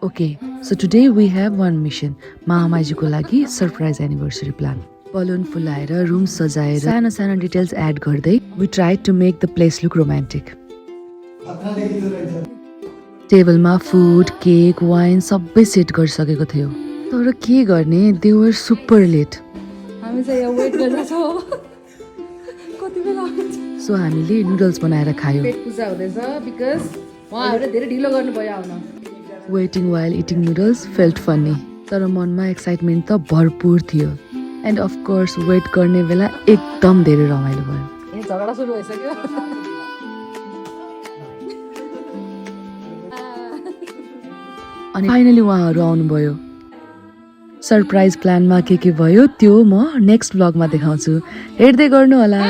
Okay, so today we have one mission. महामाजीको लागि surprise anniversary plan. Balloon फुलाएर room सजाएर सानो सानो डिटेल्स एड गर्दै we tried to make the place look romantic. टेबलमा food, cake, wine सबै set गरिसकेको थियो. तर के गर्ने, they were super late. हामी चाहिँ यहाँ वेट गर्दैछौँ. कति बेला आउँछ? सो हामीले नुडल्स बनाएर खायौँ. पेट पूजा हुँदैछ बिकज उहाँहरूले धेरै ढिलो गर्नुभयो आउन. Waiting while eating noodles felt funny. तर मनमा एक्साइटमेन्ट त भरपुर थियो. एन्ड अफ कोर्स वेट गर्ने बेला एकदम धेरै रमाइलो भयो. यहाँ झगडा सुरु भइसक्यो. अनि फाइनली उहाँहरू आउनुभयो. सरप्राइज प्लानमा के भयो त्यो म नेक्स्ट ब्लगमा देखाउँछु. हेर्दै गर्नु होला.